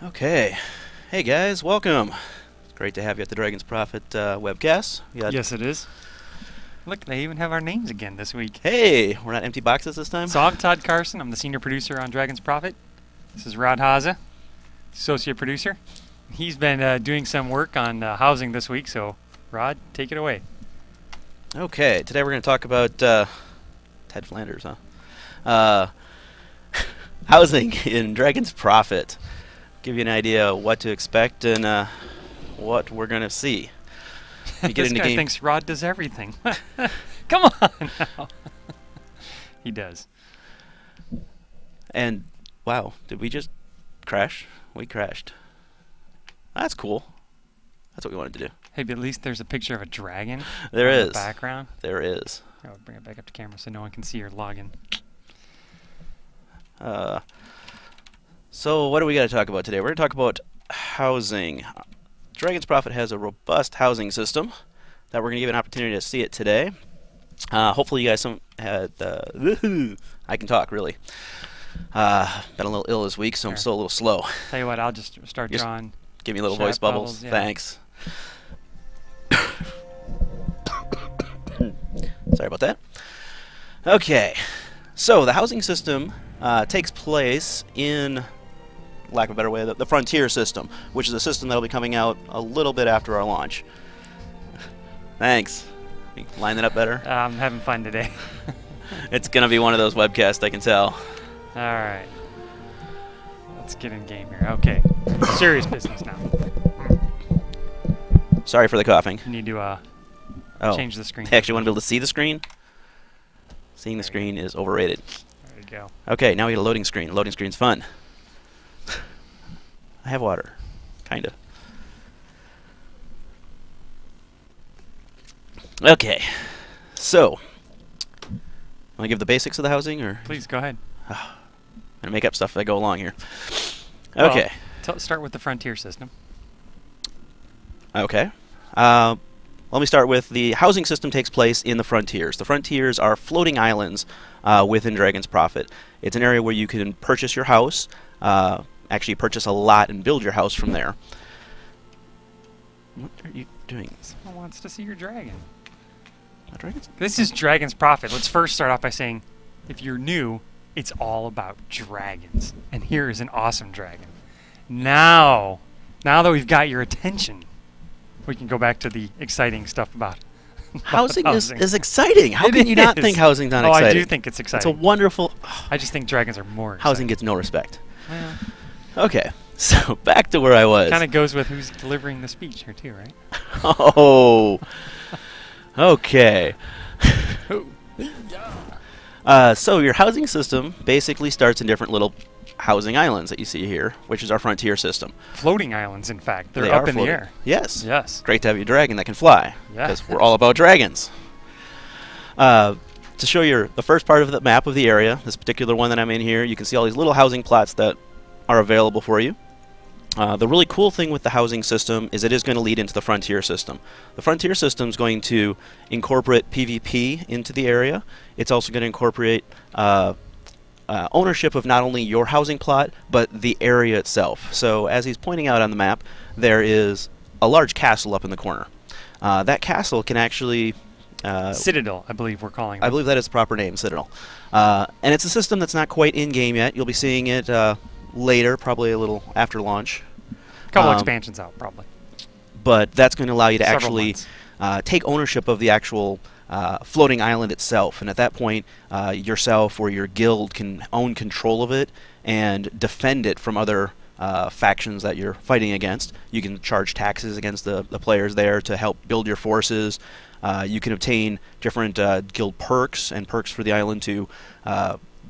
Okay. Hey guys, welcome. It's great to have you at the Dragon's Prophet webcast. Yes, it is. Look, they even have our names again this week. Hey, we're not empty boxes this time? So I'm Todd Carson. I'm the senior producer on Dragon's Prophet. This is Rod Haza, associate producer. He's been doing some work on housing this week, so Rod, take it away. Okay, today we're going to talk about Ted Flanders, huh? Housing in Dragon's Prophet. Give you an idea of what to expect and what we're going to see. This guy thinks Rod does everything. Come on now. He does. And, wow, did we just crash? We crashed. That's cool. That's what we wanted to do. Hey, but at least there's a picture of a dragon. There is. In the background. There is. I'll bring it back up to camera so no one can see your login. So what do we got to talk about today? We're going to talk about housing. Dragon's Prophet has a robust housing system that we're going to give an opportunity to see it today. Hopefully you guys had I can talk, really. Been a little ill this week, so I'm still a little slow. Tell you what, I'll just start drawing. Give me little voice bubbles. Yeah. Thanks. Sorry about that. Okay, so the housing system takes place in, lack of a better way, the Frontier system, which is a system that will be coming out a little bit after our launch. Thanks. Line it up better? I'm having fun today. It's going to be one of those webcasts, I can tell. All right. Let's get in game here. Okay. Serious business now. Sorry for the coughing. You need to change the screen. I actually want to be able to see the screen. Seeing the screen is overrated. There you go. Okay, now we get a loading screen. Loading screen's fun. I have water. Kinda. Okay. So, want to give the basics of the housing, or? Please, go ahead. I'm going to make up stuff as I go along here. Okay. Well, start with the Frontier system. Okay. Let me start with the housing system takes place in the Frontiers. The Frontiers are floating islands within Dragon's Prophet. It's an area where you can purchase your house, actually purchase a lot and build your house from there. What are you doing? Someone wants to see your dragon. Dragons? This is Dragon's Prophet. Let's first start off by saying, if you're new, it's all about dragons. And here is an awesome dragon. Now that we've got your attention, we can go back to the exciting stuff about housing. Is exciting. How can you not think housing's not exciting? Oh, I do think it's exciting. It's a wonderful... I just think dragons are more exciting. Housing gets no respect. Okay, so back to where I was. Kind of goes with who's delivering the speech here too, right? Oh, okay. So your housing system basically starts in different little housing islands that you see here, which is our Frontier system. Floating islands, in fact. They're up in the air. Yes. Yes. Great to have your dragon that can fly. Yeah. Because we're all about dragons. To show you the first part of the map of the area, this particular one that I'm in here, you can see all these little housing plots that are available for you. The really cool thing with the housing system is it is going to lead into the Frontier system. The Frontier system is going to incorporate PvP into the area. It's also going to incorporate ownership of not only your housing plot, but the area itself. So as he's pointing out on the map, there is a large castle up in the corner. That castle can actually... Citadel, I believe we're calling it. I believe that is the proper name, Citadel. And it's a system that's not quite in-game yet. You'll be seeing it later, probably a little after launch. A couple expansions out, probably. But that's going to allow you to actually take ownership of the actual floating island itself. And at that point, yourself or your guild can own control of it and defend it from other factions that you're fighting against. You can charge taxes against the players there to help build your forces. You can obtain different guild perks and perks for the island to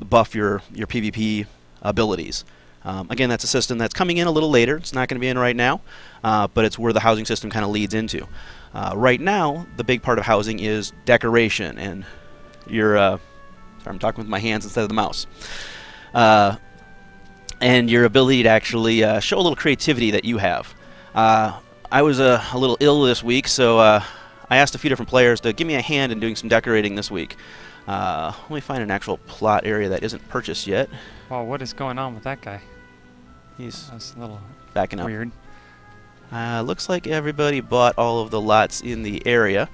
buff your PvP abilities. Again, that's a system that's coming in a little later. It's not going to be in right now, but it's where the housing system kind of leads into. Right now, the big part of housing is decoration, and sorry, I'm talking with my hands instead of the mouse. And your ability to actually show a little creativity that you have. I was a little ill this week, so I asked a few different players to give me a hand in doing some decorating this week. Let me find an actual plot area that isn't purchased yet. Well, what is going on with that guy? He's That's a little backing up. Weird. Looks like everybody bought all of the lots in the area.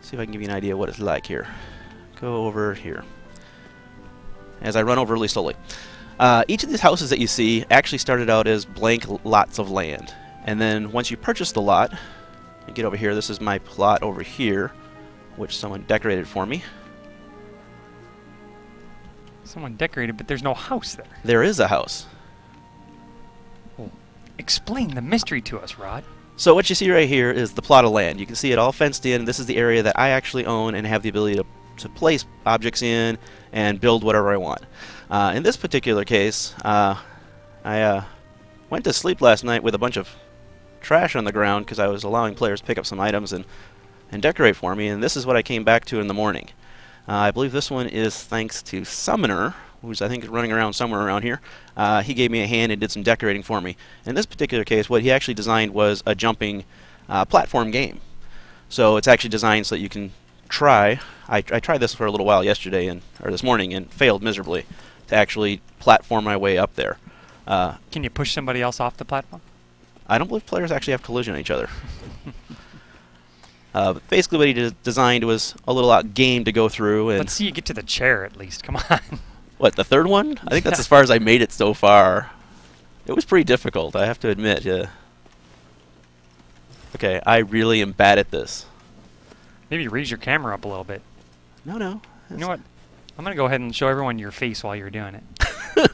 See if I can give you an idea what it's like here. Go over here. As I run over really slowly. Each of these houses that you see actually started out as blank lots of land. And then once you purchase the lot, and get over here, this is my plot over here, which someone decorated for me. Someone decorated, but there's no house there. There is a house. Well, explain the mystery to us, Rod. So what you see right here is the plot of land. You can see it all fenced in. This is the area that I actually own and have the ability to place objects in and build whatever I want. In this particular case, I went to sleep last night with a bunch of trash on the ground because I was allowing players to pick up some items and decorate for me, and this is what I came back to in the morning. I believe this one is thanks to Summoner, who's I think is running around somewhere around here. He gave me a hand and did some decorating for me. In this particular case, what he actually designed was a jumping platform game. So it's actually designed so that you can try. I tried this for a little while yesterday or this morning and failed miserably to actually platform my way up there. Can you push somebody else off the platform? I don't believe players actually have collision on each other. But basically what he designed was a little game to go through. And let's see you get to the chair at least. Come on. What, the third one? I think that's as far as I made it so far. It was pretty difficult, I have to admit. Okay, I really am bad at this. Maybe raise your camera up a little bit. No. You know what? I'm going to go ahead and show everyone your face while you're doing it. Go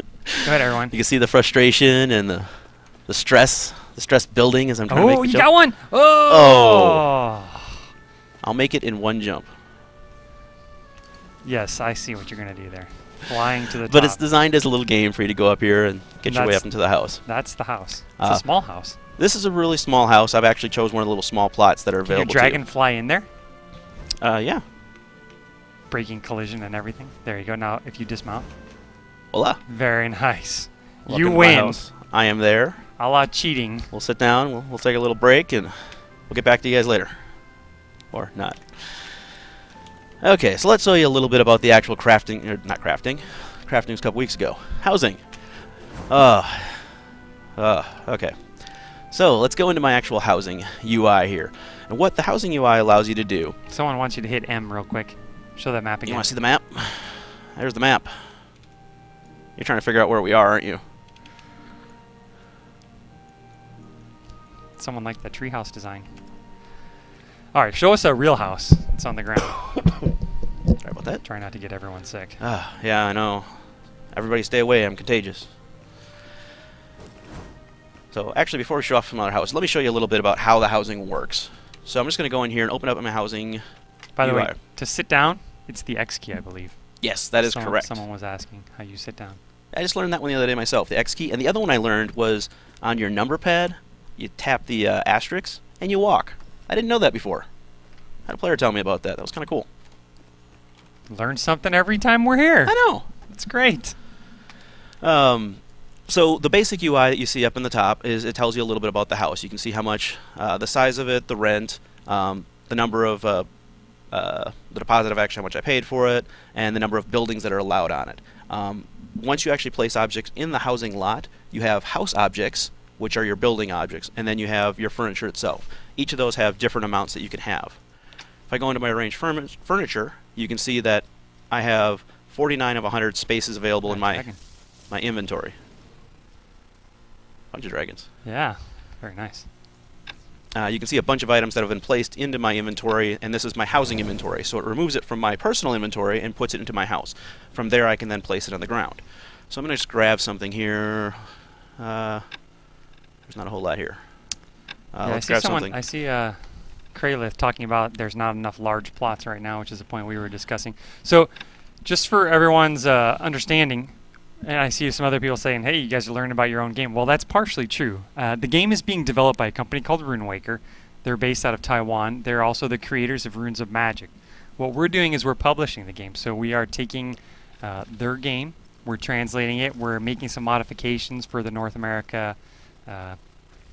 ahead, everyone. You can see the frustration and the stress building as I'm trying to make the jump. Oh, you got one! Oh! I'll make it in one jump. Yes, I see what you're going to do there. Flying to the top. But it's designed as a little game for you to go up here and get your way up into the house. That's the house. It's a small house. This is a really small house. I've actually chose one of the little small plots that are available to you. Can your dragon fly in there? Yeah. Breaking collision and everything. There you go. Now, if you dismount. Voila. Very nice. Welcome You to my win. house. I am there. A la cheating. We'll sit down. We'll take a little break, and we'll get back to you guys later. Or not. Okay, so let's show you a little bit about the actual crafting, or not crafting. Crafting was a couple weeks ago. Housing. Okay. So let's go into my actual housing UI here. And what the housing UI allows you to do. Someone wants you to hit M real quick. Show that map again. You want to see the map? There's the map. You're trying to figure out where we are, aren't you? Someone liked the treehouse design. Alright, show us a real house. It's on the ground. Sorry about that. Try not to get everyone sick. Yeah, I know. Everybody stay away. I'm contagious. So actually, before we show off from our house, let me show you a little bit about how the housing works. So I'm just going to go in here and open up my housing. By the way, to sit down, it's the X key, I believe. Yes, that is correct. Someone was asking how you sit down. I just learned that one the other day myself, the X key. And the other one I learned was on your number pad, you tap the asterisk, and you walk. I didn't know that before. I had a player tell me about that. That was kind of cool. Learn something every time we're here. I know. It's great. So the basic UI that you see up in the top is it tells you a little bit about the house. You can see how much, the size of it, the rent, the number of, the deposit of actually how much I paid for it, and the number of buildings that are allowed on it. Once you actually place objects in the housing lot, you have house objects, which are your building objects, and then you have your furniture itself. Each of those have different amounts that you can have. If I go into my arranged furniture, you can see that I have 49 of 100 spaces available in my inventory. Bunch of dragons. Yeah, very nice. You can see a bunch of items that have been placed into my inventory, and this is my housing inventory. So it removes it from my personal inventory and puts it into my house. From there, I can then place it on the ground. So I'm going to just grab something here. There's not a whole lot here. Let's grab something. I see Kraylith talking about there's not enough large plots right now, which is a point we were discussing. So just for everyone's understanding, and I see some other people saying, hey, you guys are learning about your own game. Well, that's partially true. The game is being developed by a company called RuneWaker. They're based out of Taiwan. They're also the creators of Runes of Magic. What we're doing is we're publishing the game. So we are taking their game, we're translating it, we're making some modifications for the North America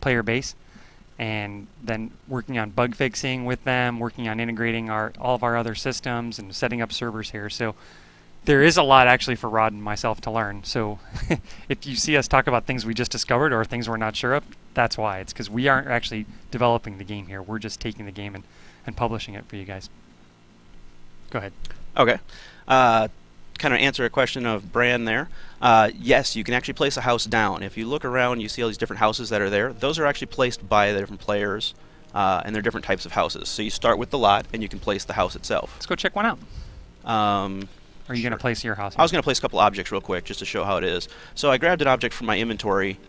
player base, and then working on bug fixing with them, working on integrating all of our other systems and setting up servers here. So There is a lot actually for Rod and myself to learn. So if you see us talk about things we just discovered or things we're not sure of, that's why. It's because we aren't actually developing the game here. We're just taking the game and publishing it for you guys. Go ahead. Okay. Kind of answer a question of Bran there. Yes, you can actually place a house down. If you look around, you see all these different houses that are there. Those are actually placed by the different players, and they're different types of houses. So you start with the lot, and you can place the house itself. Let's go check one out. Are you going to place your house? I was going to place a couple objects real quick just to show how it is. So I grabbed an object from my inventory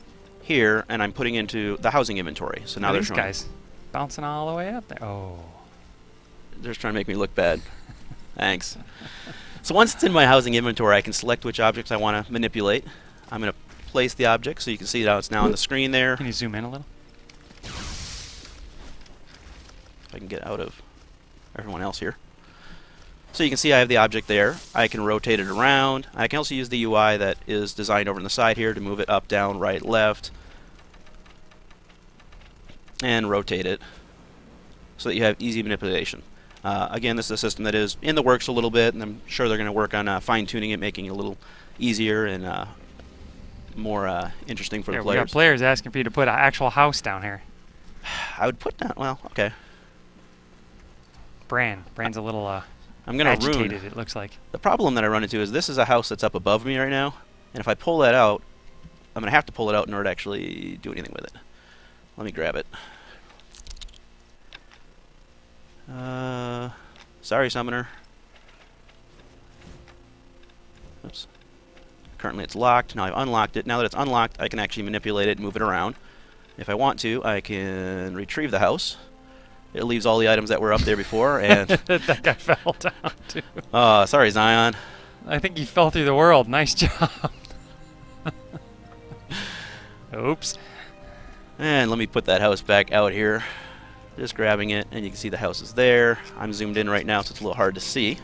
here, and I'm putting into the housing inventory. So now these guys bouncing all the way up there. Oh. They're just trying to make me look bad. Thanks. So once it's in my housing inventory, I can select which objects I want to manipulate. I'm going to place the object so you can see how it's now on the screen there. Can you zoom in a little? If I can get out of everyone else here. So you can see I have the object there. I can rotate it around. I can also use the UI that is designed over on the side here to move it up, down, right, left, and rotate it so that you have easy manipulation. Again, this is a system that is in the works a little bit, and I'm sure they're going to work on fine-tuning it, making it a little easier and more interesting for the players. We got players asking for you to put an actual house down here. I would put down, well, okay. Bran's a little I'm going to ruin it looks like. The problem that I run into is this is a house that's up above me right now, and if I pull that out, I'm going to have to pull it out in order to actually do anything with it. Let me grab it. Sorry, Summoner. Oops. Currently it's locked. Now I've unlocked it. Now that it's unlocked, I can actually manipulate it and move it around. If I want to, I can retrieve the house. It leaves all the items that were up there before, and that guy fell down too. Sorry, Zion. I think he fell through the world. Nice job. Oops. And let me put that house back out here. Just grabbing it, and you can see the house is there. I'm zoomed in right now, so it's a little hard to see.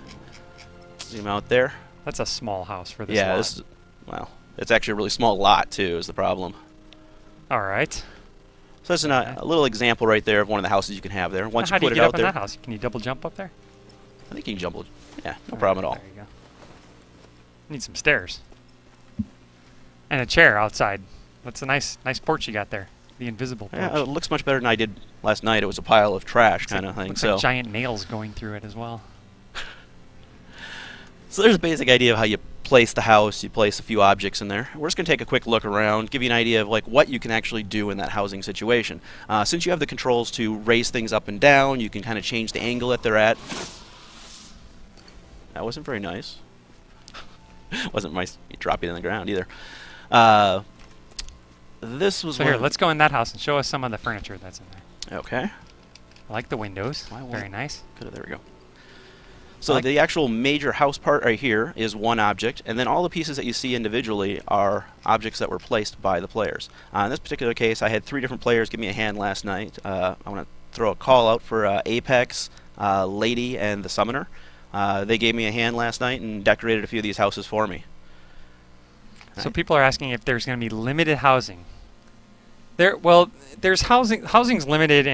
Zoom out there. That's a small house for this yeah, lot. Well, it's actually a really small lot, too, is the problem. All right. So that's a little example right there of one of the houses you can have there. Once How you do put you it get out up in there, that house? Can you double jump up there? I think you can jump. Yeah, no problem at all. There you go. Need some stairs. And a chair outside. That's a nice porch you got there. The invisible porch. Yeah, it looks much better than I did last night. It was a pile of trash kind of thing. Looks So like giant nails going through it as well. So there's a basic idea of how you place the house. You place a few objects in there. We're just going to take a quick look around, give you an idea of like what you can actually do in that housing situation. Since you have the controls to raise things up and down, you can kind of change the angle that they're at. That wasn't very nice. Wasn't nice dropping it on the ground either. This was so here, let's go in that house and show us some of the furniture that's in there. Okay. I like the windows. Very nice. There we go. So the actual major house part right here is one object, and then all the pieces that you see individually are objects that were placed by the players. In this particular case, I had 3 different players give me a hand last night. I want to throw a call out for Apex, Lady, and the Summoner. They gave me a hand last night and decorated a few of these houses for me. So people are asking if there's going to be limited housing. There's housing. Housing's limited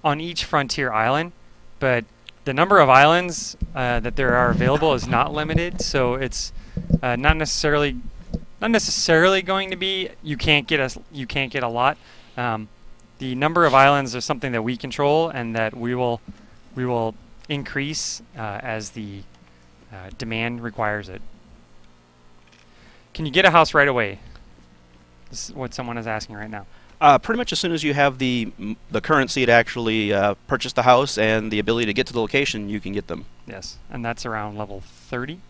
on each frontier island, but the number of islands that there are available is not limited. So it's not necessarily going to be you can't get a lot. The number of islands is something that we control and that we will increase as the demand requires it. Can you get a house right away? This is what someone is asking right now. Pretty much as soon as you have the currency to actually purchase the house and the ability to get to the location, you can get them. Yes, and that's around level 30,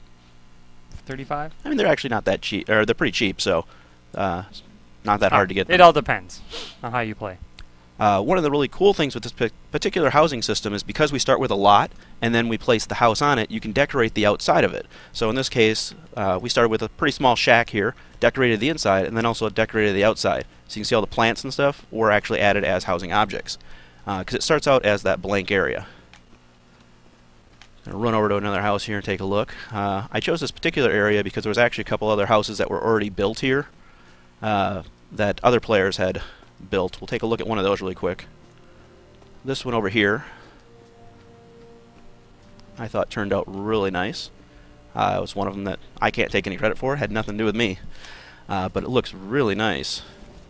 35? I mean, they're actually not that cheap, or they're pretty cheap, so it's not that hard to get them. It all depends on how you play. One of the really cool things with this particular housing system is because we start with a lot and then we place the house on it, you can decorate the outside of it. So in this case, we started with a pretty small shack here, decorated the inside, and then also decorated the outside. So you can see all the plants and stuff were actually added as housing objects because it starts out as that blank area. I'm going to run over to another house here and take a look. I chose this particular area because there was actually a couple other houses that were already built here that other players had built. We'll take a look at one of those really quick. This one over here I thought turned out really nice. It was one of them that I can't take any credit for. It had nothing to do with me. But it looks really nice.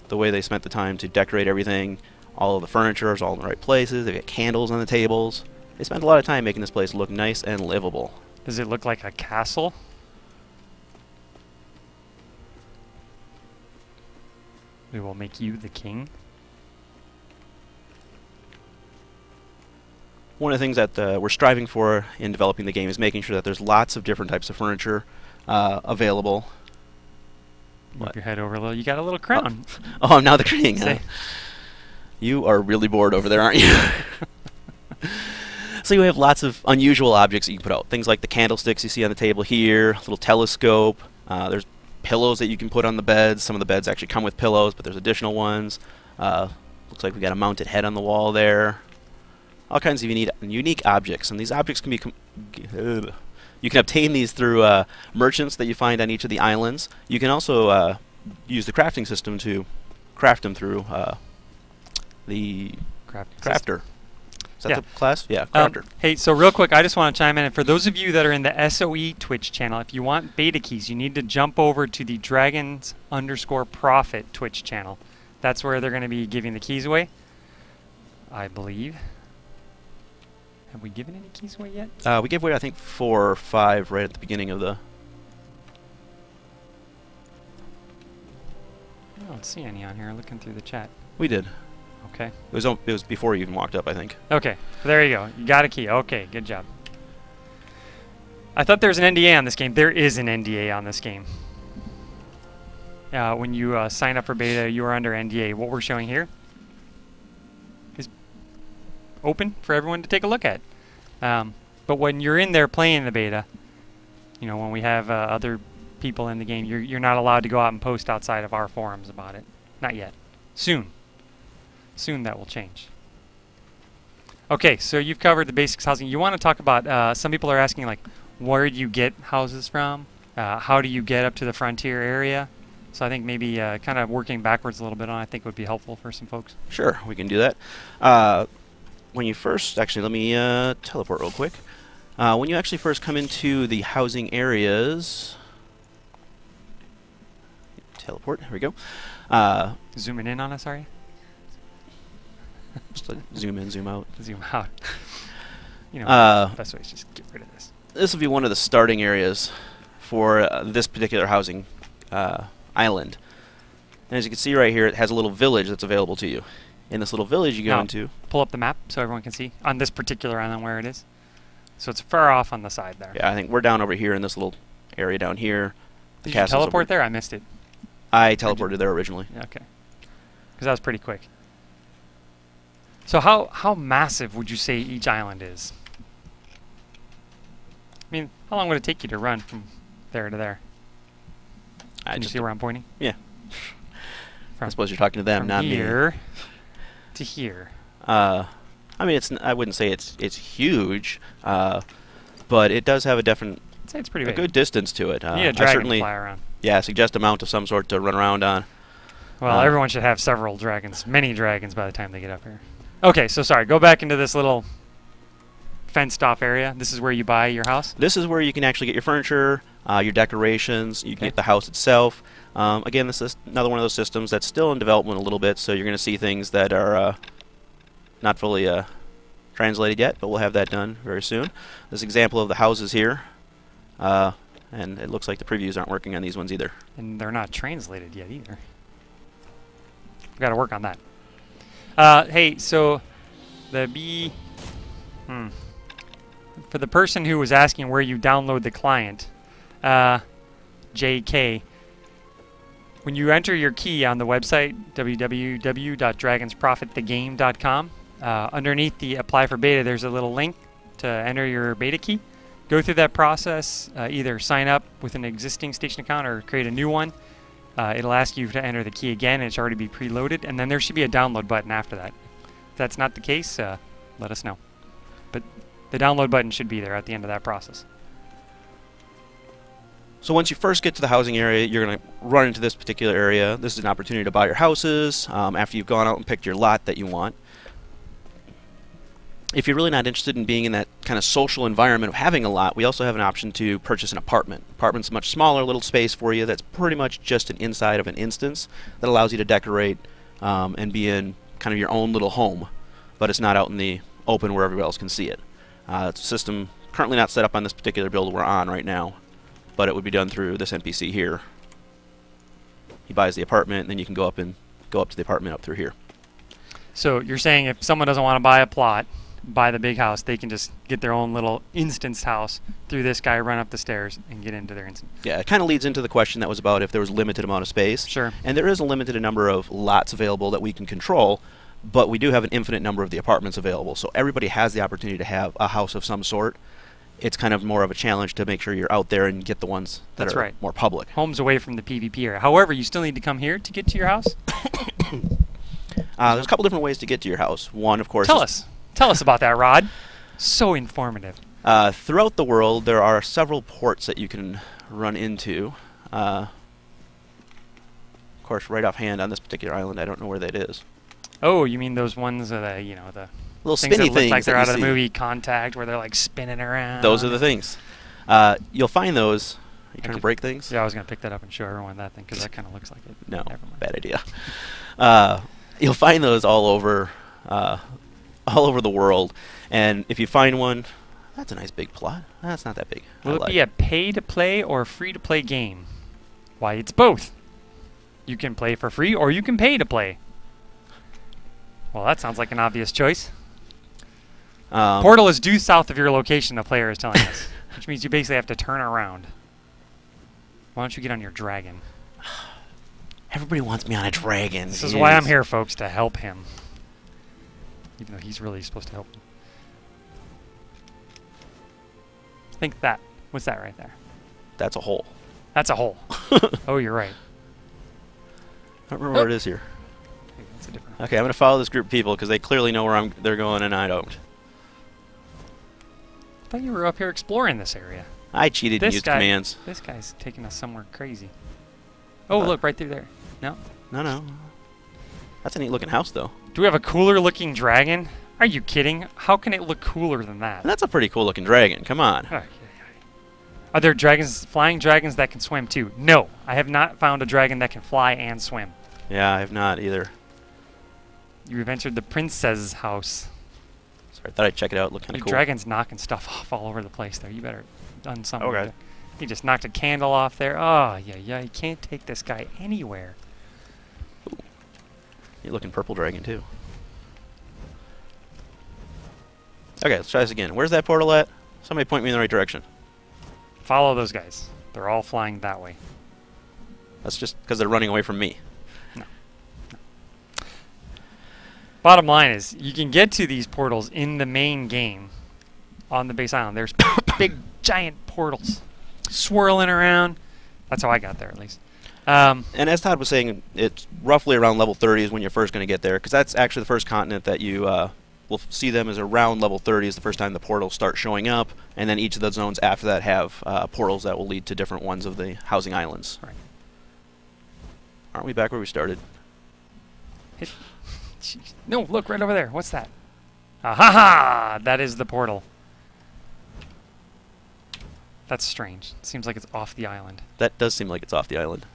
The way they spent the time to decorate everything. All of the furniture is all in the right places. They've got candles on the tables. They spent a lot of time making this place look nice and livable. Does it look like a castle? We will make you the king. One of the things that we're striving for in developing the game is making sure that there's lots of different types of furniture available. Move your head over a little. You got a little crown. Oh, I'm now the king. Huh? You are really bored over there, aren't you? So you have lots of unusual objects that you can put out. Things like the candlesticks you see on the table here, a little telescope. There's pillows that you can put on the beds. Some of the beds actually come with pillows, but there's additional ones. Looks like we got a mounted head on the wall there. All kinds of unique objects, and these objects can be you can obtain these through merchants that you find on each of the islands. You can also use the crafting system to craft them through the crafter. Is that the class? Yeah, crafter. Hey, so real quick, I just want to chime in. And for those of you that are in the SOE Twitch channel, if you want beta keys, you need to jump over to the Dragons_Profit Twitch channel. That's where they're going to be giving the keys away, I believe. Have we given any keys away yet? We gave away, I think, 4 or 5 right at the beginning of the... I don't see any on here. Looking through the chat. We did. Okay. It was before you even walked up, I think. Okay. There you go. You got a key. Okay. Good job. I thought there was an NDA on this game. There is an NDA on this game. When you sign up for beta, you are under NDA. What we're showing here is open for everyone to take a look at. But when you're in there playing the beta, you know, when we have other people in the game, you're not allowed to go out and post outside of our forums about it. Not yet. Soon. Soon that will change. Okay, so you've covered the basics housing. You want to talk about, some people are asking, like, where do you get houses from? How do you get up to the frontier area? So I think maybe kind of working backwards a little bit on, I think would be helpful for some folks. Sure, we can do that. When you first, actually, let me teleport real quick. When you actually first come into the housing areas, teleport, here we go. Zooming in on us, are you? Just like zoom in, zoom out. Zoom out. You know, best way is just get rid of this. This will be one of the starting areas for this particular housing island. And as you can see right here, it has a little village that's available to you. In this little village you go into... Pull up the map so everyone can see on this particular island where it is. So it's far off on the side there. Yeah, I think we're down over here in this little area down here. Did you teleport there? I missed it. I teleported there originally. Okay. Because that was pretty quick. So how massive would you say each island is? I mean, how long would it take you to run from there to there? Can you see where I'm pointing? Yeah. I suppose you're talking to them, not me. From here to here. I mean, I wouldn't say it's huge, but it does have a definite, I'd say it's pretty big. Good distance to it. You need a dragon to fly around. Yeah, suggest a mount of some sort to run around on. Well, everyone should have several dragons, many dragons by the time they get up here. Okay, so sorry, go back into this little fenced-off area. This is where you buy your house? This is where you can actually get your furniture, your decorations, you can get the house itself. Again, this is another one of those systems that's still in development a little bit, so you're going to see things that are not fully translated yet, but we'll have that done very soon. This example of the houses here, and it looks like the previews aren't working on these ones either. And they're not translated yet either. We've got to work on that. Hey, so the for the person who was asking where you download the client, JK, when you enter your key on the website, www.dragonsprofitthegame.com, underneath the apply for beta, there's a little link to enter your beta key. Go through that process, either sign up with an existing station account or create a new one. It'll ask you to enter the key again, and it should already be preloaded, and then there should be a download button after that. If that's not the case, let us know. But the download button should be there at the end of that process. So once you first get to the housing area, you're going to run into this particular area. This is an opportunity to buy your houses after you've gone out and picked your lot that you want. if you're really not interested in being in that kind of social environment of having a lot, we also have an option to purchase an apartment. Apartment's a much smaller little space for you that's pretty much just an inside of an instance that allows you to decorate and be in kind of your own little home, but it's not out in the open where everybody else can see it. It's a system currently not set up on this particular build we're on right now, but it would be done through this NPC here. He buys the apartment, and then you can go up to the apartment up through here. So you're saying if someone doesn't want to buy a plot, buy the big house, they can just get their own little instanced house through this guy, run up the stairs, and get into their instance. Yeah, it kind of leads into the question that was about if there was limited amount of space. Sure. And there is a limited number of lots available that we can control, but we do have an infinite number of the apartments available. So everybody has the opportunity to have a house of some sort. It's kind of more of a challenge to make sure you're out there and get the ones that are more public. Homes away from the PvP area. However, you still need to come here to get to your house? There's a couple different ways to get to your house. One, of course, Tell us about that, Rod. So informative. Throughout the world, there are several ports that you can run into. Of course, right offhand on this particular island, I don't know where that is. Oh, you mean those ones, the little things spinny that look like things they're that out you of the see. movie Contact, where they're like spinning around? Those are the things. You'll find those. Are you trying to break things? Yeah, I was going to pick that up and show everyone that thing because that kind of looks like it. No, Never mind. bad idea. You'll find those all over the world, and if you find one, that's a nice big plot. That's not that big. Will it be a pay-to-play or free-to-play game? Why, it's both. You can play for free or you can pay to play. Well, that sounds like an obvious choice. Portal is due south of your location, the player is telling us, which means you basically have to turn around. Why don't you get on your dragon? Everybody wants me on a dragon. This is why I'm here, folks, to help him. Even though he's really supposed to help me. Think that. What's that right there? That's a hole. That's a hole. Oh, you're right. I don't remember where it is here. Okay, that's a different. Okay, I'm going to follow this group of people because they clearly know where they're going and I don't. I thought you were up here exploring this area. I cheated and used commands. This guy's taking us somewhere crazy. Oh, look, right through there. No? No. That's a neat looking house, though. Do we have a cooler looking dragon? Are you kidding? How can it look cooler than that? That's a pretty cool looking dragon. Come on. Are there flying dragons that can swim too? No, I have not found a dragon that can fly and swim. Yeah, I have not either. You've entered the princess house. Sorry, I thought I'd check it out. It looked kind of cool. Dragon's knocking stuff off all over the place there. You better done something. Okay. He just knocked a candle off there. Oh, yeah. You can't take this guy anywhere. Ooh. You're looking purple dragon, too. Okay, let's try this again. Where's that portal at? Somebody point me in the right direction. Follow those guys. They're all flying that way. That's just because they're running away from me. No. Bottom line is, you can get to these portals in the main game on the base island. There's big, giant portals swirling around. That's how I got there, at least. And as Todd was saying, it's roughly around level 30 is when you're first going to get there, because that's actually the first continent that you will see them as around level 30 is the first time the portals start showing up, and then each of the zones after that have portals that will lead to different ones of the housing islands. Right. Aren't we back where we started? No, look, right over there. What's that? Ah-ha-ha! That is the portal. That's strange. It seems like it's off the island. That does seem like it's off the island.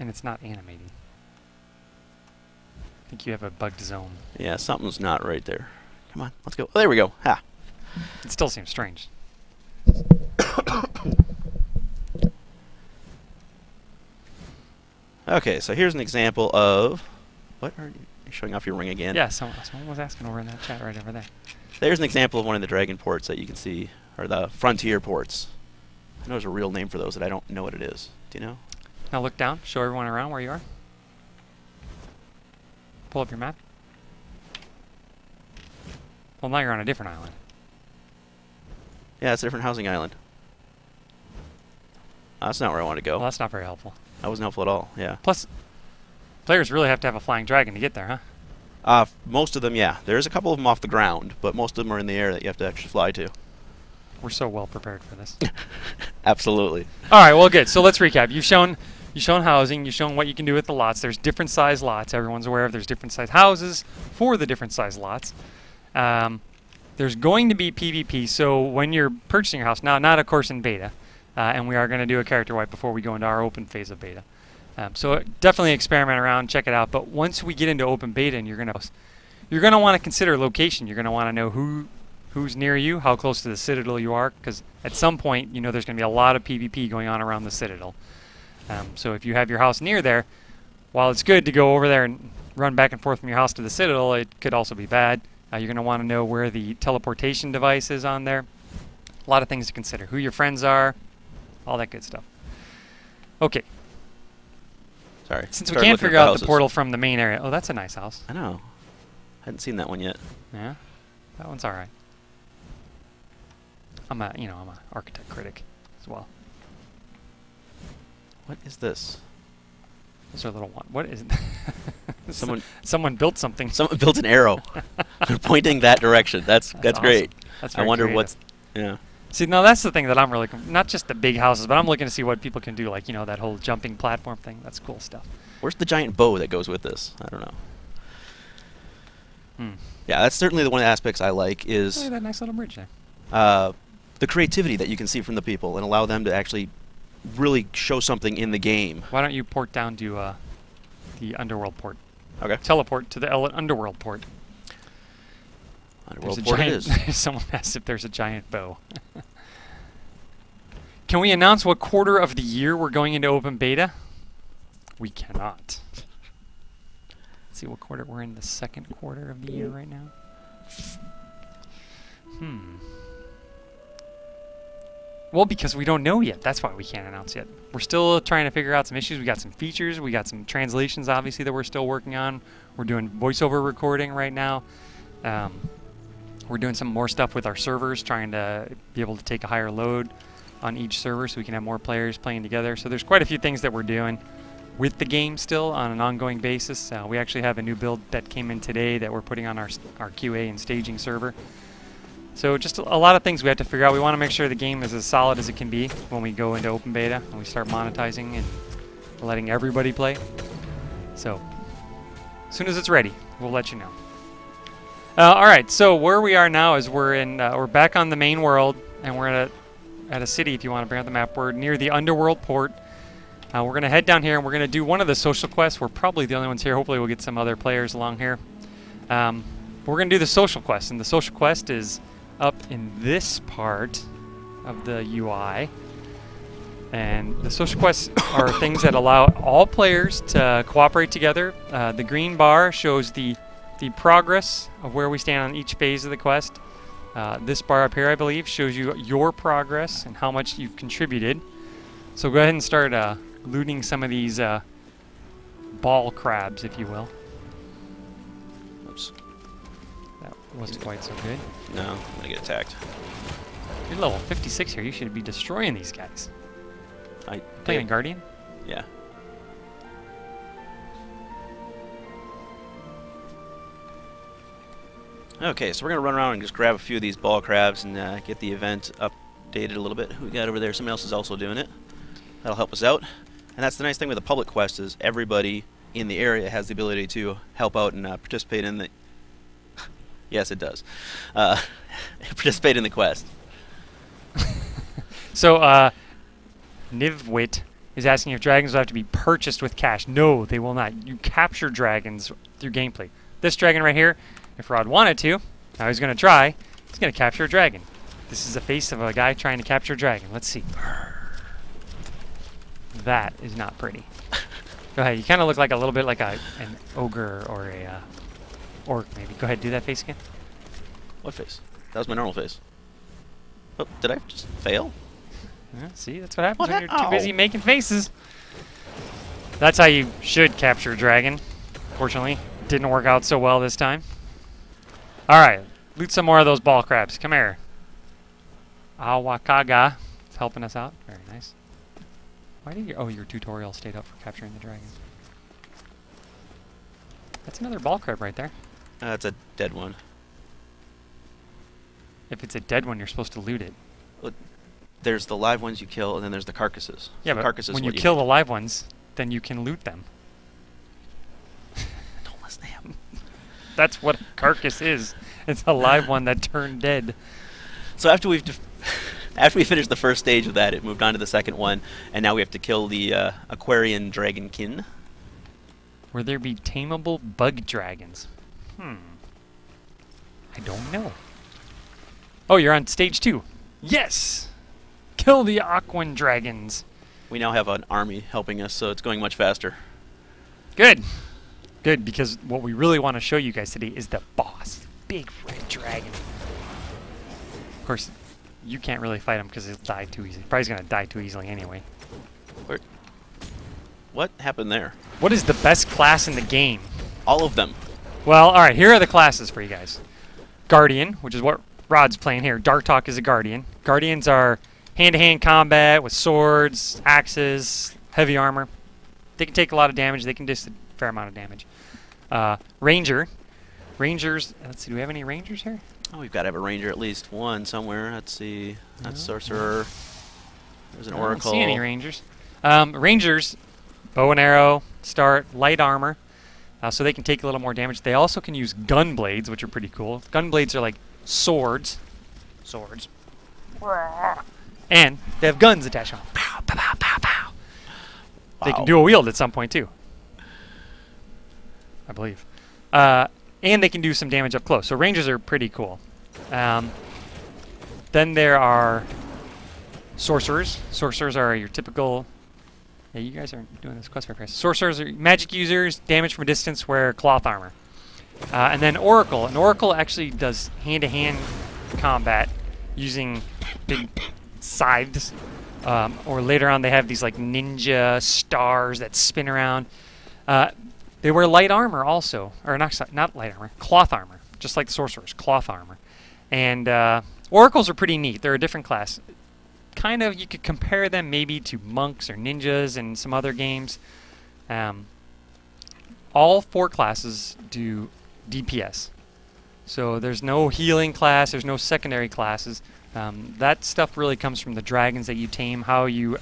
And it's not animating. I think you have a bugged zone. Yeah, something's not right there. Come on, let's go. Oh, there we go. Ha! It still seems strange. Okay, so here's an example of... What are you showing off your ring again? Yeah, someone was asking over in that chat right over there. There's an example of one of the dragon ports that you can see, or the frontier ports. I know there's a real name for those that I don't know what it is. Do you know? Now look down. Show everyone around where you are. Pull up your map. Well, now you're on a different island. Yeah, it's a different housing island. That's not where I want to go. Well, that's not very helpful. That wasn't helpful at all, yeah. Plus, players really have to have a flying dragon to get there, huh? Most of them, yeah. There's a couple of them off the ground, but most of them are in the air that you have to actually fly to. We're so well prepared for this. Absolutely. All right, well, good. So let's recap. You've shown You've shown housing. You've shown what you can do with the lots. There's different size lots. Everyone's aware of there's different size houses for the different size lots. There's going to be PvP, so when you're purchasing your house, now not of course in beta, and we are going to do a character wipe before we go into our open phase of beta. So definitely experiment around, check it out. But once we get into open beta, and you're going to want to consider location. You're going to want to know who's near you, how close to the Citadel you are, because at some point, you know, there's going to be a lot of PvP going on around the Citadel. So if you have your house near there, while it's good to go over there and run back and forth from your house to the Citadel, it could also be bad. You're going to want to know where the teleportation device is on there. A lot of things to consider. Who your friends are, all that good stuff. Okay. Sorry. Since we can't figure out the portal from the main area. Oh, that's a nice house. I know. Hadn't seen that one yet. Yeah, that one's all right. I'm a architect critic as well. What is this? Those are little one. What is someone built something. Someone built an arrow. They're pointing that direction. That's awesome. great. That's I wonder creative. what's yeah. See, now that's the thing that I'm really not just the big houses, but I'm looking to see what people can do, like, you know, that whole jumping platform thing. That's cool stuff. Where's the giant bow that goes with this? I don't know. Hmm. Yeah, that's certainly the one of the aspects I like is look at that nice little bridge there. The creativity that you can see from the people and allow them to actually really show something in the game. Why don't you port down to the Underworld port? Okay. Teleport to the Underworld port. Underworld port it is. Someone asked if there's a giant bow. Can we announce what quarter of the year we're going into open beta? We cannot. Let's see what quarter. We're in the second quarter of the year right now. Well, because we don't know yet. That's why we can't announce yet. We're still trying to figure out some issues. We got some features. We got some translations, obviously, that we're still working on. We're doing voiceover recording right now. We're doing some more stuff with our servers, trying to be able to take a higher load on each server so we can have more players playing together. So there's quite a few things that we're doing with the game still on an ongoing basis. We actually have a new build that came in today that we're putting on our QA and staging server. So just a lot of things we have to figure out. We want to make sure the game is as solid as it can be when we go into open beta and we start monetizing and letting everybody play. So as soon as it's ready, we'll let you know. All right, so where we are now is we're back on the main world, and we're at a city. If you want to bring up the map, we're near the Underworld port. We're going to head down here, and we're going to do one of the social quests. We're probably the only ones here. Hopefully we'll get some other players along here. We're going to do the social quest, and the social quest is up in this part of the UI. And the social quests are things that allow all players to cooperate together. The green bar shows the progress of where we stand on each phase of the quest. This bar up here, I believe, shows you your progress and how much you've contributed. So go ahead and start looting some of these ball crabs, if you will. Oops. That wasn't quite so good. No, I'm going to get attacked. You're level 56 here. You should be destroying these guys. Playing a Guardian? Yeah. Okay, so we're going to run around and just grab a few of these ball crabs and get the event updated a little bit. Who we got over there? Someone else is also doing it. That'll help us out. And that's the nice thing with a public quest is everybody in the area has the ability to help out and participate in the... Yes, it does. Participate in the quest. So, Nivwit is asking if dragons will have to be purchased with cash. No, they will not. You capture dragons through gameplay. This dragon right here, if Rod wanted to, now he's going to try, he's going to capture a dragon. This is the face of a guy trying to capture a dragon. Let's see. That is not pretty. Go ahead. You kind of look like a little bit like an ogre or a orc, maybe. Go ahead. Do that face again. What face? That was my normal face. Oh, did I just fail? Yeah, see, that's what happens when you're too busy making faces. That's how you should capture a dragon. Fortunately, didn't work out so well this time. All right, loot some more of those ball crabs. Come here. Awakaga is helping us out. Very nice. Why did your tutorial stayed up for capturing the dragon. That's another ball crab right there. That's a dead one. If it's a dead one, you're supposed to loot it. Well, there's the live ones you kill, and then there's the carcasses. Yeah, so but carcasses when you kill the live ones, then you can loot them. Don't listen to him. That's what a carcass is. It's a live one that turned dead. So after we finished the first stage of that, it moved on to the second one, and now we have to kill the Aquarian Dragonkin. Will there be tameable bug dragons? I don't know. Oh, you're on stage 2. Yes! Kill the Aquan dragons. We now have an army helping us, so it's going much faster. Good. Good, because what we really want to show you guys today is the boss. Big red dragon. Of course, you can't really fight him because he'll die too easily. Probably going to die too easily anyway. What happened there? What is the best class in the game? All of them. Well, alright, here are the classes for you guys. Guardian, which is what Rod's playing here. Dark is a Guardian. Guardians are hand-to-hand combat with swords, axes, heavy armor. They can take a lot of damage. They can do a fair amount of damage. Ranger. Rangers, let's see, do we have any Rangers here? Oh, we've got to have a Ranger at least one somewhere. Let's see. That's Sorcerer. There's an Oracle. I don't see any Rangers. Rangers, bow and arrow, start, light armor. So they can take a little more damage. They also can use gun blades, which are pretty cool. Gun blades are like swords. Swords. And they have guns attached to them. Pow, pow, pow, pow, pow. Wow. They can dual wield at some point, too. I believe. And they can do some damage up close. So Rangers are pretty cool. Then there are Sorcerers. Sorcerers are your typical... Yeah, you guys aren't doing this quest very fast. Sorcerers are magic users, damage from a distance, wear cloth armor. And then Oracle. An Oracle actually does hand-to-hand combat using big scythes. Or later on they have these like ninja stars that spin around. They wear light armor also. Or not light armor, cloth armor. Just like the Sorcerers, cloth armor. And Oracles are pretty neat. They're a different class. Kind of, you could compare them maybe to monks or ninjas in some other games. All 4 classes do DPS. So there's no healing class, there's no secondary classes. That stuff really comes from the dragons that you tame, how you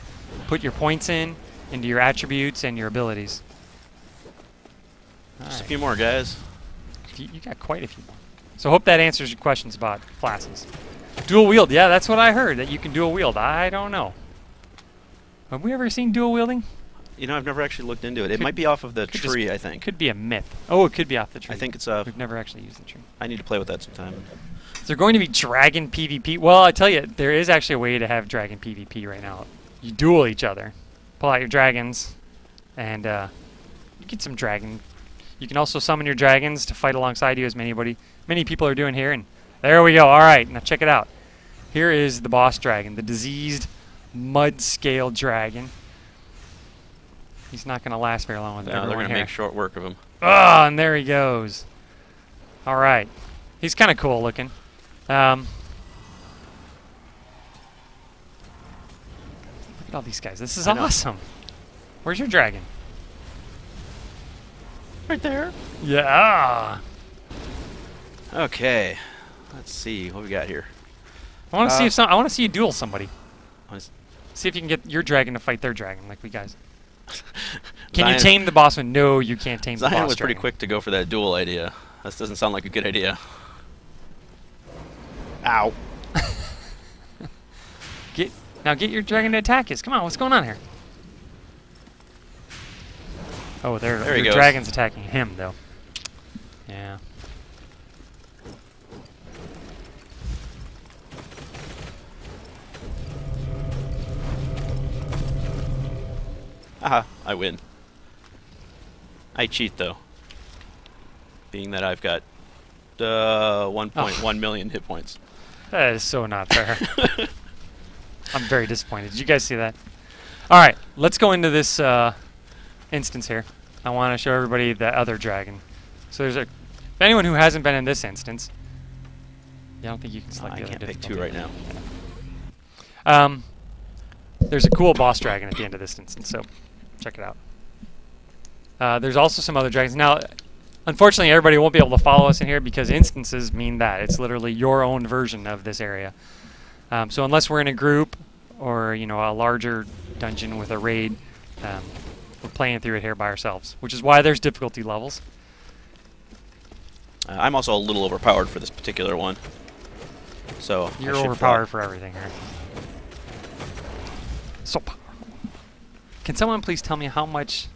put your points into your attributes and your abilities. Just a few more, guys. You got quite a few more. So hope that answers your questions about classes. Dual wield, yeah, that's what I heard, that you can dual wield. I don't know. Have we ever seen dual wielding? You know, I've never actually looked into it. It might be off of the tree, I think. Could be a myth. Oh, it could be off the tree. I think it's We've never actually used the tree. I need to play with that sometime. Is there going to be dragon PvP? Well, I tell you, there is actually a way to have dragon PvP right now. You duel each other. Pull out your dragons, and you get some dragon. You can also summon your dragons to fight alongside you, as many people are doing here. And there we go. All right, now check it out. Here is the boss dragon, the diseased mud scale dragon. He's not going to last very long with everyone here. They're going to make short work of him. Oh, and there he goes. All right. He's kind of cool looking. Look at all these guys. This is awesome. Where's your dragon? Right there. Yeah. Okay. Let's see what we got here. I want to see if I want to see you duel somebody. See if you can get your dragon to fight their dragon, like we guys. Can you tame the boss one? No, you can't tame the boss. Zion was pretty quick to go for that duel idea. This doesn't sound like a good idea. Ow. Now get your dragon to attack us. Come on, what's going on here? Oh, there he goes. Dragon's attacking him, though. Yeah. Aha, I win. I cheat, though. Being that I've got 1.1 million hit points. That is so not fair. I'm very disappointed. Did you guys see that? All right, let's go into this instance here. I want to show everybody the other dragon. So there's if anyone who hasn't been in this instance, I don't think you can select the other difficulty. I can't pick 2 right now. There's a cool boss dragon at the end of this instance, so check it out. There's also some other dragons. Now, unfortunately, everybody won't be able to follow us in here because instances mean that. It's literally your own version of this area. So unless we're in a group or, a larger dungeon with a raid, We're playing through it here by ourselves, which is why there's difficulty levels. I'm also a little overpowered for this particular one. So you're overpowered for everything here. So powerful. Can someone please tell me how much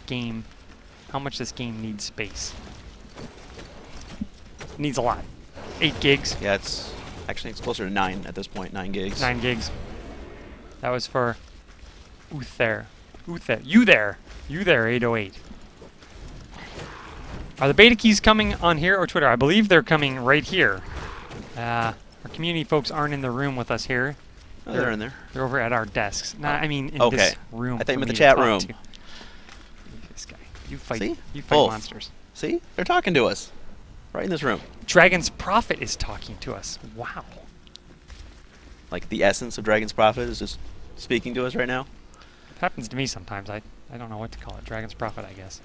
this game needs space? It needs a lot. 8 gigs. Yeah, it's closer to 9 at this point. 9 gigs. 9 gigs. That was for Uther. You there, 808. Are the beta keys coming on here or Twitter? I believe they're coming right here. Our community folks aren't in the room with us here. Oh, they're in there. They're over at our desks. Nah, I mean in this room. I thought you meant the chat room. This guy. You fight. See? You fight monsters. See? They're talking to us. Right in this room. Dragon's Prophet is talking to us. Wow. Like the essence of Dragon's Prophet is just speaking to us right now? It happens to me sometimes. I don't know what to call it. Dragon's Prophet, I guess.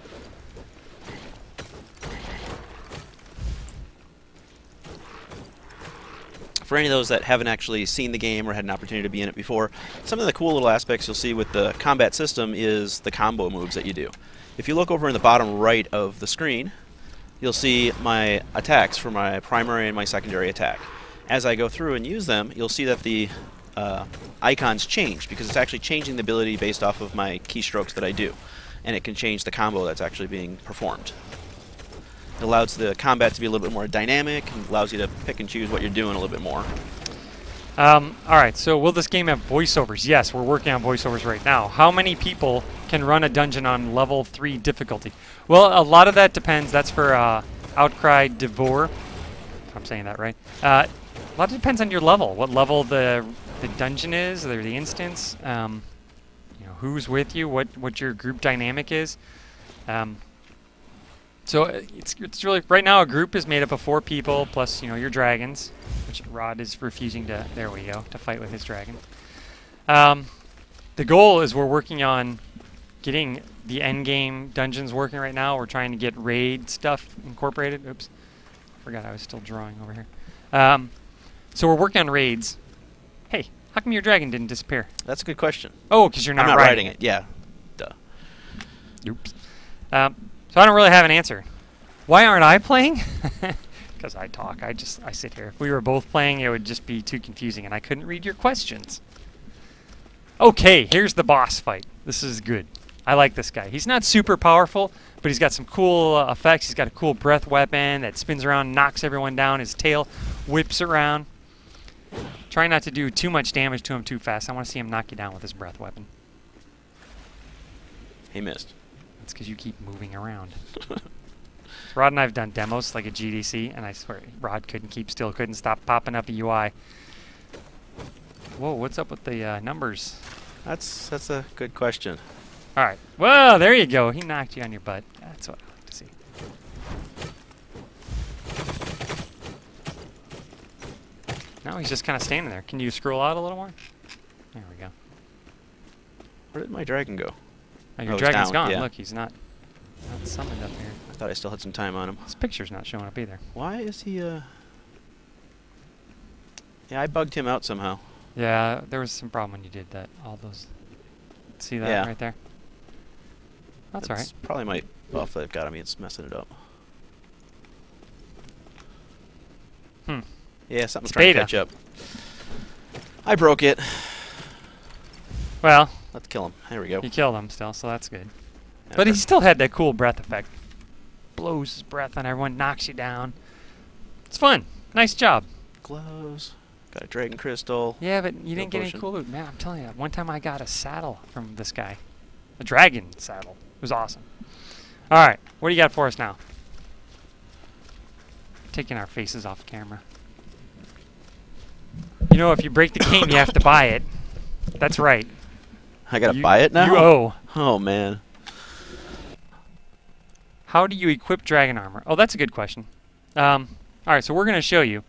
For any of those that haven't actually seen the game or had an opportunity to be in it before, some of the cool little aspects you'll see with the combat system is the combo moves that you do. If you look over in the bottom right of the screen, you'll see my attacks for my primary and my secondary attack. As I go through and use them, you'll see that the icons change because it's actually changing the ability based off of my keystrokes that I do. And it can change the combo that's actually being performed. It allows the combat to be a little bit more dynamic and allows you to pick and choose what you're doing a little bit more. Alright, so will this game have voiceovers? Yes, we're working on voiceovers right now. How many people can run a dungeon on level 3 difficulty? Well, a lot of that depends. That's for Outcry Devore, if I'm saying that right. A lot depends on your level, what level the dungeon is, or the instance, you know, who's with you, what your group dynamic is. So it's really, right now a group is made up of 4 people plus, you know, your dragons, which Rod is refusing to, there we go, to fight with his dragon. The goal is we're working on getting the end game dungeons working right now. We're trying to get raid stuff incorporated. Oops, forgot I was still drawing over here. So we're working on raids. Hey, how come your dragon didn't disappear? That's a good question. Oh, because you're not riding it. Yeah. Duh. Oops. So I don't really have an answer. Why aren't I playing? Because I talk. I sit here. If we were both playing, it would just be too confusing, and I couldn't read your questions. Okay, here's the boss fight. This is good. I like this guy. He's not super powerful, but he's got some cool effects. He's got a cool breath weapon that spins around, knocks everyone down. His tail whips around. Try not to do too much damage to him too fast. I want to see him knock you down with his breath weapon. He missed. That's because you keep moving around. Rod and I have done demos like a GDC, and I swear Rod couldn't keep still, couldn't stop popping up a UI. Whoa, what's up with the numbers? That's a good question. All right. Well, there you go. He knocked you on your butt. That's what I like to see. Now he's just kind of standing there. Can you scroll out a little more? There we go. Where did my dragon go? Oh, your dragon's gone. Yeah. Look, he's not summoned up here. I thought I still had some time on him. His picture's not showing up either. Why is he, Yeah, I bugged him out somehow. Yeah, there was some problem when you did that. All those... See that right there? That's alright. Probably my buff that I've got on me. It's messing it up. Yeah, something's trying to catch up. I broke it. Well... Let's kill him. There we go. You killed him still, so that's good. But he still had that cool breath effect. Blows his breath on everyone, knocks you down. It's fun. Nice job. Gloves. Got a dragon crystal. Yeah, but you didn't get any cool loot. Man, I'm telling you, one time I got a saddle from this guy. A dragon saddle. It was awesome. Alright, what do you got for us now? Taking our faces off camera. You know, if you break the game, you have to buy it. That's right. I gotta buy it now? You owe. Oh, man. How do you equip dragon armor? Oh, that's a good question. Alright, so we're going to show you.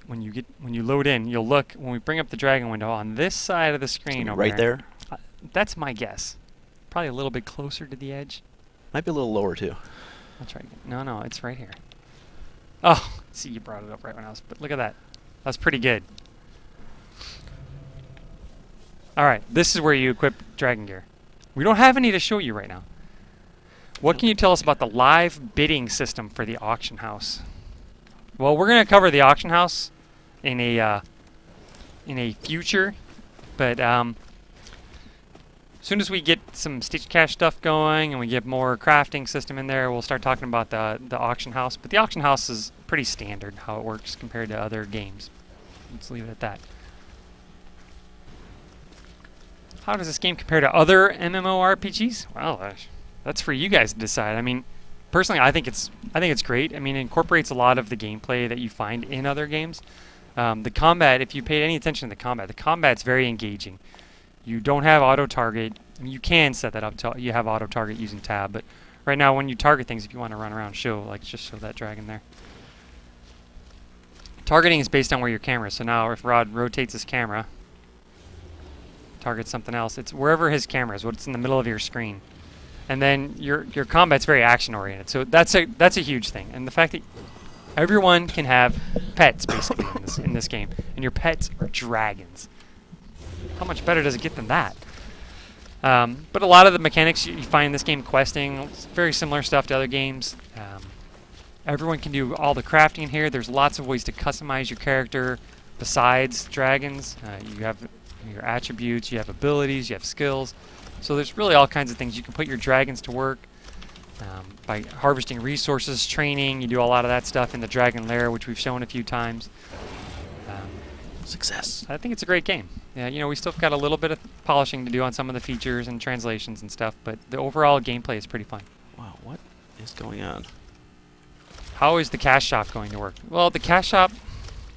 When you load in, you'll look, when we bring up the dragon window, on this side of the screen over right there? That's my guess. Probably a little bit closer to the edge. Might be a little lower, too. I'll try again. No, it's right here. Oh, see, you brought it up right when I was... But look at that. That's pretty good. Alright, this is where you equip dragon gear. We don't have any to show you right now. What can you tell us about the live bidding system for the auction house? Well, we're going to cover the auction house in a future, but as soon as we get some Station Cash stuff going and we get more crafting system in there, we'll start talking about the auction house. But the auction house is pretty standard how it works compared to other games. Let's leave it at that. How does this game compare to other MMORPGs? Well, that's for you guys to decide. I mean, personally, I think it's great. I mean, it incorporates a lot of the gameplay that you find in other games. The combat, if you paid any attention to the combat's very engaging. You don't have auto-target. I mean, you can set that up to you have auto-target using tab, but right now when you target things, if you want to run around, just show that dragon there. Targeting is based on where your camera is. So now if Rod rotates his camera, targets something else, it's wherever his camera is, what's in the middle of your screen. And then your combat's very action-oriented. So that's a huge thing. And the fact that everyone can have pets basically in this game, and your pets are dragons. How much better does it get than that? But a lot of the mechanics you find in this game, questing, it's very similar stuff to other games. Everyone can do all the crafting here. There's lots of ways to customize your character besides dragons. You have your attributes, you have abilities, you have skills. So there's really all kinds of things. You can put your dragons to work by harvesting resources, training. You do a lot of that stuff in the Dragon Lair, which we've shown a few times. Success. I think it's a great game. Yeah, you know, we still got a little bit of polishing to do on some of the features and translations and stuff, but the overall gameplay is pretty fun. Wow, what is going on? How is the cash shop going to work? Well, the cash shop,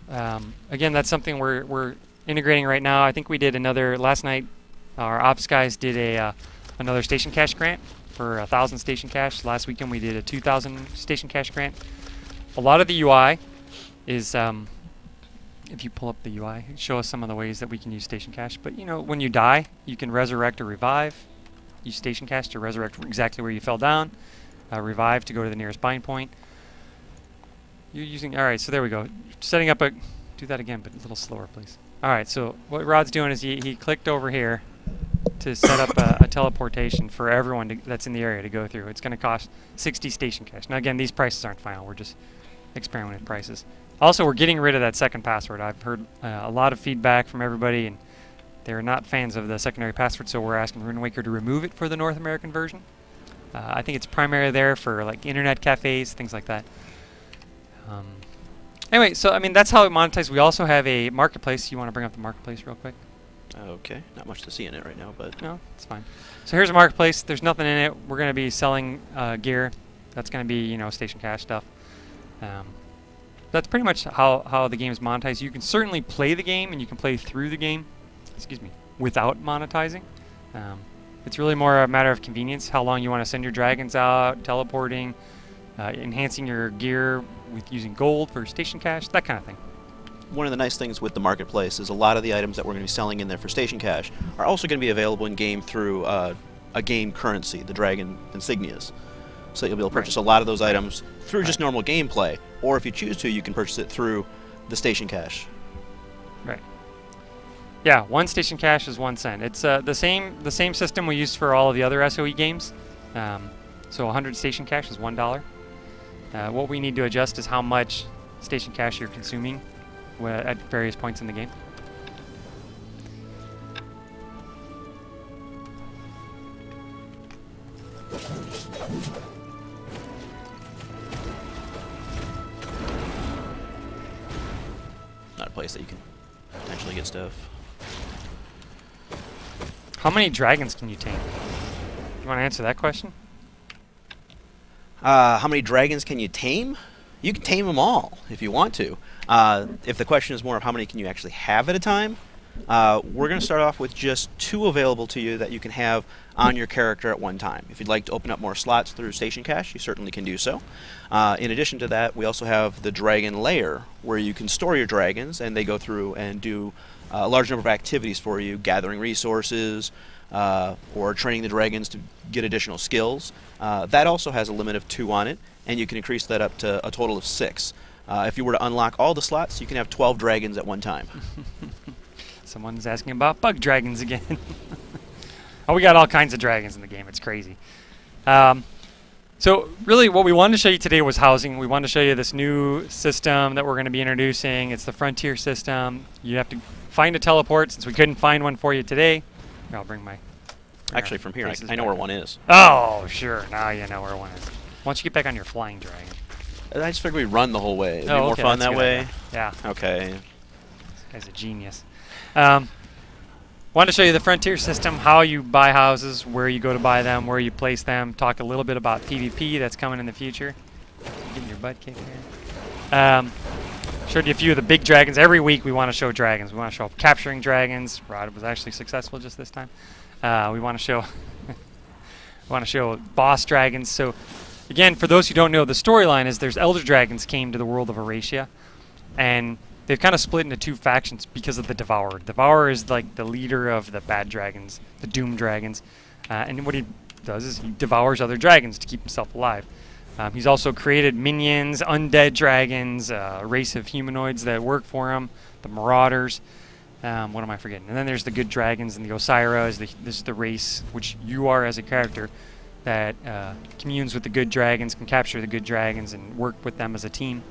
again, that's something we're integrating right now. I think we did last night, our ops guys did another station cash grant for 1,000 station cash. Last weekend we did a 2,000 station cash grant. A lot of the UI is, if you pull up the UI, show us some of the ways that we can use station cash. But you know, when you die, you can resurrect or revive. Use station cash to resurrect exactly where you fell down. Revive to go to the nearest bind point. You're using, alright, so there we go. Setting up do that again, but a little slower, please. Alright, so what Rod's doing is he clicked over here to set up a teleportation for everyone that's in the area to go through. It's going to cost 60 station cash. Now again, these prices aren't final. We're just experimenting with prices. Also, we're getting rid of that second password. I've heard a lot of feedback from everybody, and they're not fans of the secondary password, so we're asking Rune Waker to remove it for the North American version. I think it's primarily there for like internet cafes, things like that. Anyway, so I mean that's how it monetizes. We also have a marketplace. You want to bring up the marketplace real quick? Okay, not much to see in it right now, but no, it's fine. So here's a marketplace. There's nothing in it. We're going to be selling gear. That's going to be, you know, station cash stuff. That's pretty much how the game is monetized. You can certainly play the game and you can play through the game, excuse me, without monetizing. It's really more a matter of convenience, how long you want to send your dragons out, teleporting, enhancing your gear with using gold for station cash, that kind of thing. One of the nice things with the marketplace is a lot of the items that we're going to be selling in there for station cash are also going to be available in game through a game currency, the dragon insignias. So you'll be able to purchase a lot of those items through just normal gameplay, or if you choose to, you can purchase it through the station cash. Right. Yeah, one station cash is 1 cent. It's the same system we used for all of the other SOE games. So 100 station cash is $1. What we need to adjust is how much station cash you're consuming at various points in the game. Not a place that you can potentially get stuff. How many dragons can you tame? You want to answer that question? How many dragons can you tame? You can tame them all if you want to. If the question is more of how many can you actually have at a time, we're going to start off with just 2 available to you that you can have on your character at one time. If you'd like to open up more slots through station cash, you certainly can do so. In addition to that, we also have the Dragon Lair, where you can store your dragons and they go through and do a large number of activities for you, gathering resources, or training the dragons to get additional skills. That also has a limit of 2 on it, and you can increase that up to a total of 6. If you were to unlock all the slots, you can have 12 dragons at one time. Someone's asking about bug dragons again. Oh, we got all kinds of dragons in the game. It's crazy. So really what we wanted to show you today was housing. We wanted to show you this new system that we're going to be introducing. It's the Frontier system. You have to find a teleport since we couldn't find one for you today. Here, I'll bring my... Actually, from here, I know where one is. Oh, sure. Now you know where one is. Why don't you get back on your flying dragon? I just figured we'd run the whole way. It'd be Oh, more okay, fun that's a that good way. idea. Yeah. Okay. This guy's a genius. Wanted to show you the Frontier system, how you buy houses, where you go to buy them, where you place them, talk a little bit about PvP that's coming in the future. Getting your butt kicked here. Showed you a few of the big dragons. Every week we want to show dragons. We want to show capturing dragons. Rod was actually successful just this time. We want to show boss dragons. So again, for those who don't know, the storyline is there's elder dragons came to the world of Eurasia, and they've kind of split into two factions because of the Devourer. Devourer is like the leader of the bad dragons, the Doom dragons, and what he does is he devours other dragons to keep himself alive. He's also created minions, undead dragons, a race of humanoids that work for him, the Marauders. What am I forgetting? And then there's the good dragons, and the Osira is this is the race which you are as a character that communes with the good dragons, can capture the good dragons, and work with them as a team.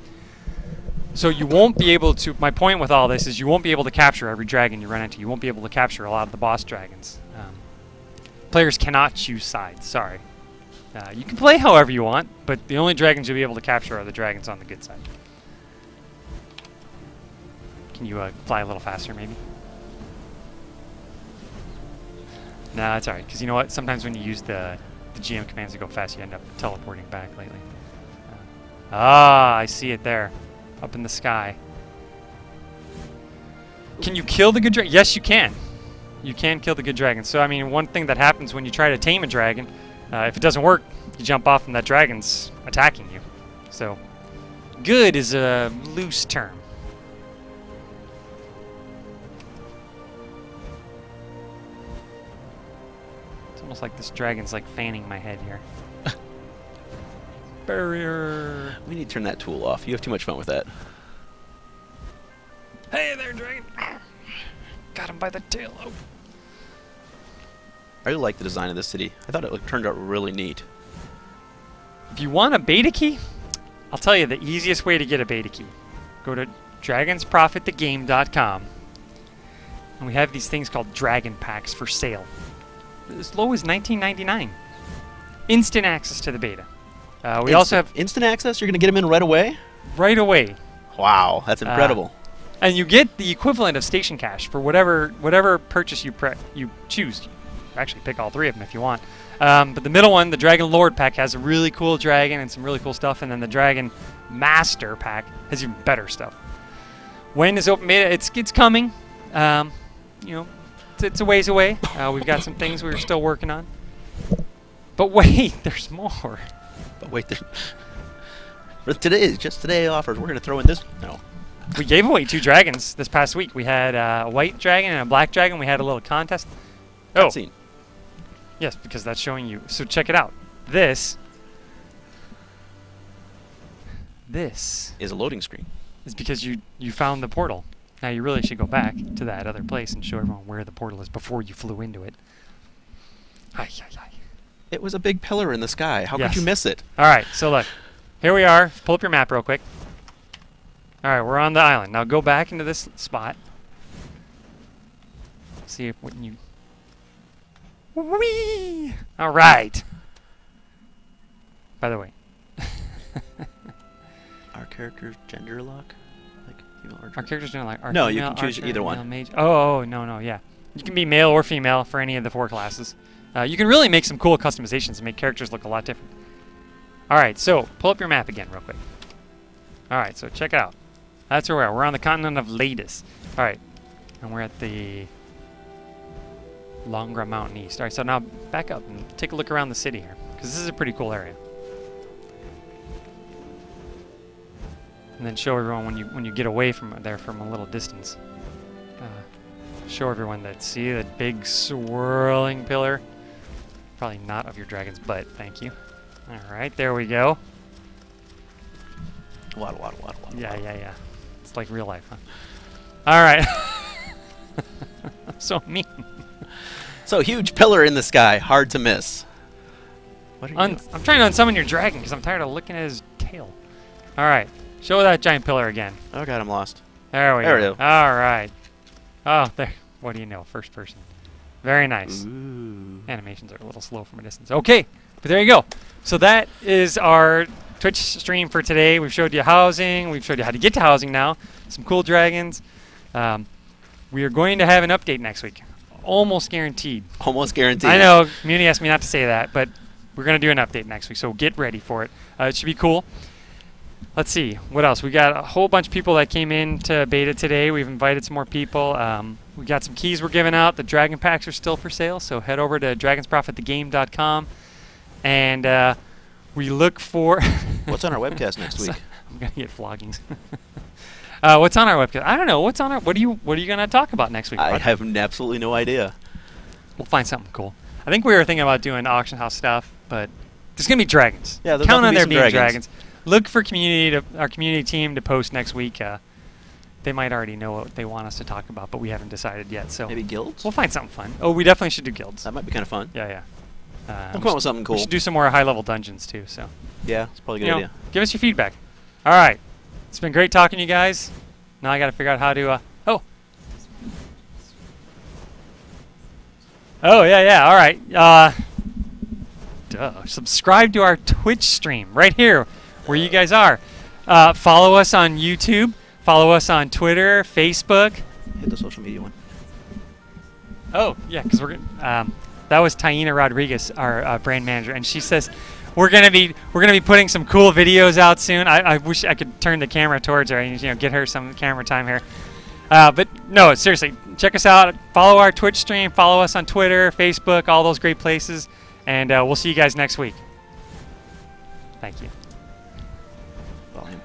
So you won't be able to, my point with all this is you won't be able to capture every dragon you run into. You won't be able to capture a lot of the boss dragons. Players cannot choose sides, sorry. You can play however you want, but the only dragons you'll be able to capture are the dragons on the good side. Can you fly a little faster, maybe? Nah, that's alright, because you know what? Sometimes when you use the GM commands to go fast, you end up teleporting back lately. I see it there. Up in the sky. Can you kill the good dragon? Yes, you can. You can kill the good dragon. So, I mean, one thing that happens when you try to tame a dragon, if it doesn't work, you jump off and that dragon's attacking you. So, good is a loose term. It's almost like this dragon's like fanning my head here. Barrier. We need to turn that tool off. You have too much fun with that. Hey there, dragon. Got him by the tail. Oh. I really like the design of this city. I thought it turned out really neat. If you want a beta key, I'll tell you the easiest way to get a beta key. Go to dragonsprofitthegame.com, and we have these things called dragon packs for sale. As low as $19.99. Instant access to the beta. We also have instant access. You're going to get them in right away. Right away. Wow, that's incredible. And you get the equivalent of station cash for whatever purchase you choose. Actually, pick all three of them if you want. But the middle one, the Dragon Lord pack, has a really cool dragon and some really cool stuff, and then the Dragon Master pack has even better stuff. When is open beta? It's coming. You know, it's a ways away. We've got some things we're still working on. But wait, there's more. But wait, for today offers, we're going to throw in this. No. We gave away 2 dragons this past week. We had a white dragon and a black dragon. We had a little contest. Oh. Cutscene. Yes, because that's showing you. So check it out. This is a loading screen. Is because you found the portal. Now you really should go back to that other place and show everyone where the portal is before you flew into it. Ay, ay, ay. It was a big pillar in the sky. How could you miss it? All right, so look. Here we are. Pull up your map real quick. All right, we're on the island. Now go back into this spot. See if when you... Whee! All right. By the way. Our character's gender lock? Like female or our character's gender lock. No, you can choose either one. Mage. Oh, no, yeah. You can be male or female for any of the 4 classes. You can really make some cool customizations and make characters look a lot different. All right, so pull up your map again real quick. All right, so check it out. That's where we are. We're on the continent of Ladis. All right, and we're at the Longra Mountain East. All right, so now back up and take a look around the city here, because this is a pretty cool area. And then show everyone when you get away from there from a little distance. Show everyone that, see that big swirling pillar? Probably not of your dragon's butt, thank you. Alright, there we go. Waddle. Yeah. It's like real life, huh? Alright. So mean. So, huge pillar in the sky, hard to miss. What are you doing? I'm trying to unsummon your dragon because I'm tired of looking at his tail. All right. Show that giant pillar again. Oh god, I'm lost. There we There go. we go. All right. Oh, there. What do you know? First person. Very nice. Ooh. Animations are a little slow from a distance. Okay, but there you go. So that is our Twitch stream for today. We've showed you housing. We've showed you how to get to housing now. Some cool dragons. We are going to have an update next week. Almost guaranteed. Almost guaranteed. I know, community asked me not to say that, but we're going to do an update next week, so get ready for it. It should be cool. Let's see, what else? We got a whole bunch of people that came in to beta today. We've invited some more people. We got some keys we're giving out. The Dragon Packs are still for sale, so head over to dragonsprofitthegame.com. And we look for... What's on our webcast next week? I'm going to get floggings. What's on our webcast? I don't know. What's on our... What are you going to talk about next week? I have absolutely no idea. We'll find something cool. I think we were thinking about doing auction house stuff, but there's going to be dragons. Yeah, there's Count on definitely there being some dragons. Look for our community team to post next week. They might already know what they want us to talk about, but we haven't decided yet. So Maybe guilds? we'll find something fun. Oh, we definitely should do guilds. That might be kind of fun. Yeah, yeah. We'll come up with something cool. We should do some more high-level dungeons too. So Yeah, it's probably a good idea. give us your feedback. All right, it's been great talking to you guys. Now I got to figure out how to. Oh yeah. All right. Subscribe to our Twitch stream right here, where you guys are. Follow us on YouTube. Follow us on Twitter, Facebook. Hit the social media one. Oh yeah, because we're that was Taina Rodriguez, our brand manager, and she says we're gonna be putting some cool videos out soon. I wish I could turn the camera towards her and get her some camera time here. But no, seriously, check us out. Follow our Twitch stream. Follow us on Twitter, Facebook, all those great places, and we'll see you guys next week. Thank you. Volume.